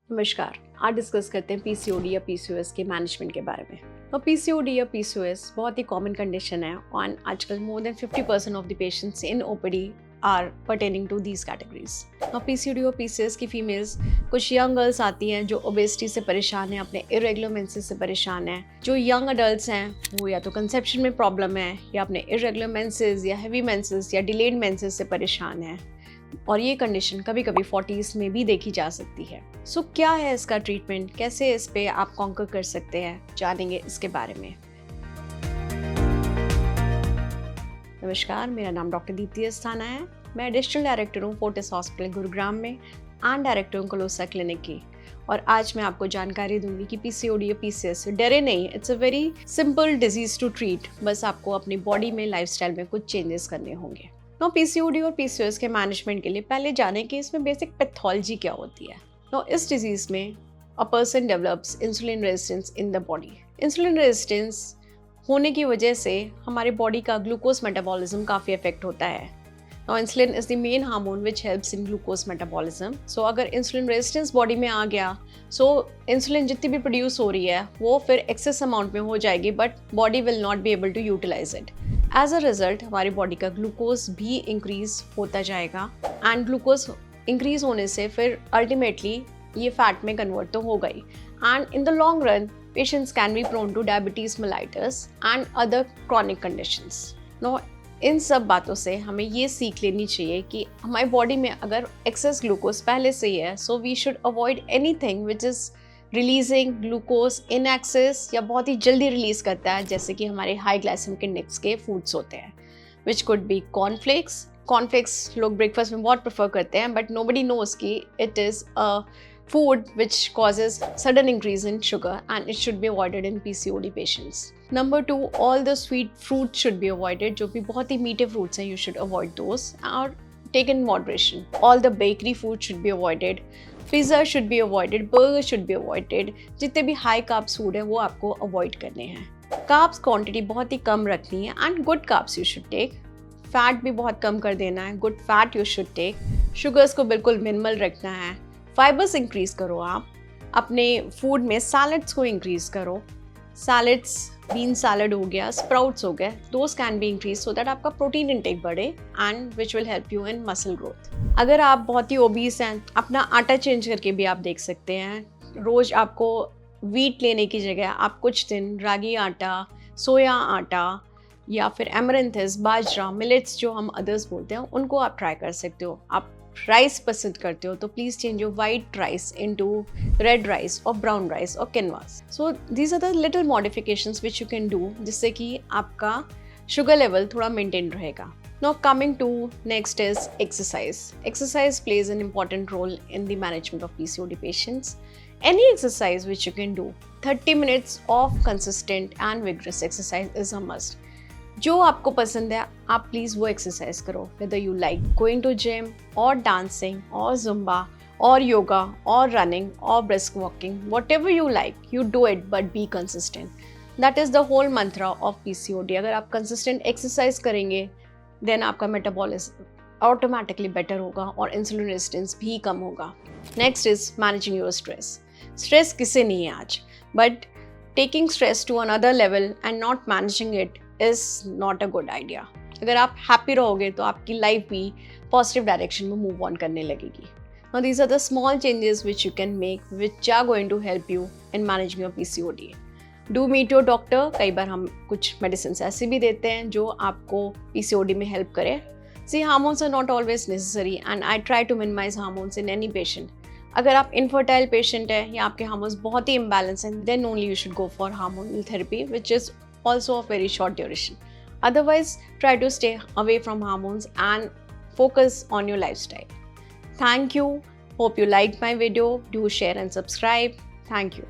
नमस्कार। आज डिस्कस करते हैं पीसीओडी या पीसीओएस के मैनेजमेंट के बारे में। तो पीसीओडी या पीसीओएस बहुत ही कॉमन कंडीशन है और आजकल more than 50% of the patients in OPD are pertaining to these categories. और पीसीओडी और पीसीओएस की फीमेल्स कुछ यंग गर्ल्स आती हैं जो ओबेसिटी से परेशान है, अपने इरेगुलर मेंसेस से परेशान है। जो यंग अडल्ट्स हैं वो या तो कंसेप्शन में प्रॉब्लम है या अपने इरेगुलर मेंसेस या हैवी मेंसेस या डिलेड मेंसेस से परेशान है, और ये कंडीशन कभी कभी 40s में भी देखी जा सकती है। सो क्या है इसका ट्रीटमेंट, कैसे इस पे आप कॉन्कर कर सकते हैं, जानेंगे इसके बारे में। नमस्कार, मेरा नाम डॉक्टर दीप्ति अस्थाना है। मैं एडिशनल डायरेक्टर हूँ फोर्टिस हॉस्पिटल गुरुग्राम में एंड डायरेक्टर हूँ कोलोसा क्लिनिक की। और आज मैं आपको जानकारी दूंगी कि पीसीओडी या पीसीओएस, डरे नहीं, it's a very simple disease to treat. बस आपको अपनी बॉडी में, लाइफस्टाइल में कुछ चेंजेस करने होंगे। तो पीसीओडी और पीसीओएस के मैनेजमेंट के लिए पहले जाने कि इसमें बेसिक पैथोलॉजी क्या होती है। तो इस डिजीज में a person develops insulin resistance in the body. Insulin resistance होने की वजह से हमारे बॉडी का ग्लूकोज मेटाबॉलिज्म काफ़ी अफेक्ट होता है। Now insulin is the main hormone which helps in glucose metabolism. So अगर insulin resistance बॉडी में आ गया, so insulin जितनी भी प्रोड्यूस हो रही है वो फिर एक्सेस अमाउंट में हो जाएगी, but body will not be able to utilize it. As a result हमारी बॉडी का ग्लूकोज भी इंक्रीज होता जाएगा, एंड ग्लूकोज इंक्रीज होने से फिर अल्टीमेटली ये फैट में कन्वर्ट तो होगा ही, and in the long run patients can be prone to diabetes mellitus and other chronic conditions. No, इन सब बातों से हमें ये सीख लेनी चाहिए कि हमारी बॉडी में अगर एक्सेस ग्लूकोज पहले से ही है, so we should avoid anything which is releasing glucose in excess या बहुत ही जल्दी रिलीज करता है, जैसे कि हमारे हाई ग्लाइसेमिक इंडेक्स के फूड्स होते हैं, विच कुड बी कॉर्नफ्लेक्स लोग ब्रेकफास्ट में बहुत प्रेफर करते हैं, बट नोबडी नोज कि it is a food which causes sudden increase in sugar and it should be avoided in PCOD patients. Number 2, all the sweet fruits should be avoided. जो भी बहुत ही मीठे fruits हैं, you should avoid those or take in moderation. All the bakery food should be avoided. Pizza should be avoided. Burger should be avoided. जितने भी high carbs food हैं वो आपको avoid करने हैं। Carbs quantity बहुत ही कम रखनी है and good carbs you should take. Fat भी बहुत कम कर देना है, good fat you should take. Sugars को बिल्कुल minimal रखना है। फाइबर्स इंक्रीज करो, आप अपने फूड में सैलड्स को इंक्रीज करो। सैलड्स, बीन सैलड हो गया, स्प्राउट्स हो गए, those can be increase so that आपका प्रोटीन इंटेक बढ़े and which will help you in muscle growth. अगर आप बहुत ही ओबीस हैं, अपना आटा चेंज करके भी आप देख सकते हैं। रोज आपको वीट लेने की जगह आप कुछ दिन रागी आटा, सोया आटा या फिर एमरंथस, बाजरा, मिलेट्स जो हम अदर्स बोलते हैं, उनको आप ट्राई कर सकते हो। आप राइस पसंद करते हो तो please change your white rice into red rice और ब्राउन राइस और quinoas. So these are the little modifications which you can do, जिससे कि आपका शुगर लेवल थोड़ा मेंटेन रहेगा। Now coming to next is exercise. Exercise plays an important role in the management of PCOD patients. Any exercise which you can do, 30 minutes of consistent and vigorous exercise is a must. जो आपको पसंद है आप please वो exercise करो, whether you like going to gym और dancing और zumba और योगा और रनिंग और brisk walking, whatever you like, you do it but be consistent. That is the whole mantra of PCOD। अगर आप consistent exercise करेंगे then आपका metabolism automatically better होगा और इंसुलिन रेजिस्टेंस भी कम होगा। Next is managing your stress. Stress किसे नहीं है आज, but taking stress to another level and not managing it is not a good idea. अगर आप हैप्पी रहोगे तो आपकी लाइफ भी पॉजिटिव डायरेक्शन में मूव ऑन करने लगेगी। Now these are the small changes which you can make which are going to help you in managing your PCOD. Do meet your doctor. कई बार हम कुछ मेडिसिन ऐसे भी देते हैं जो आपको PCOD में हेल्प करे। See, hormones are not always necessary and I try to minimize hormones in any patient. अगर आप इनफर्टाइल पेशेंट है या आपके हार्मोन्स बहुत ही इम्बैलेंस हैं, then only you should go for hormonal therapy which is also of very short duration. Otherwise, try to stay away from hormones and focus on your lifestyle. Thank you. Hope you liked my video. Do share and subscribe. Thank you.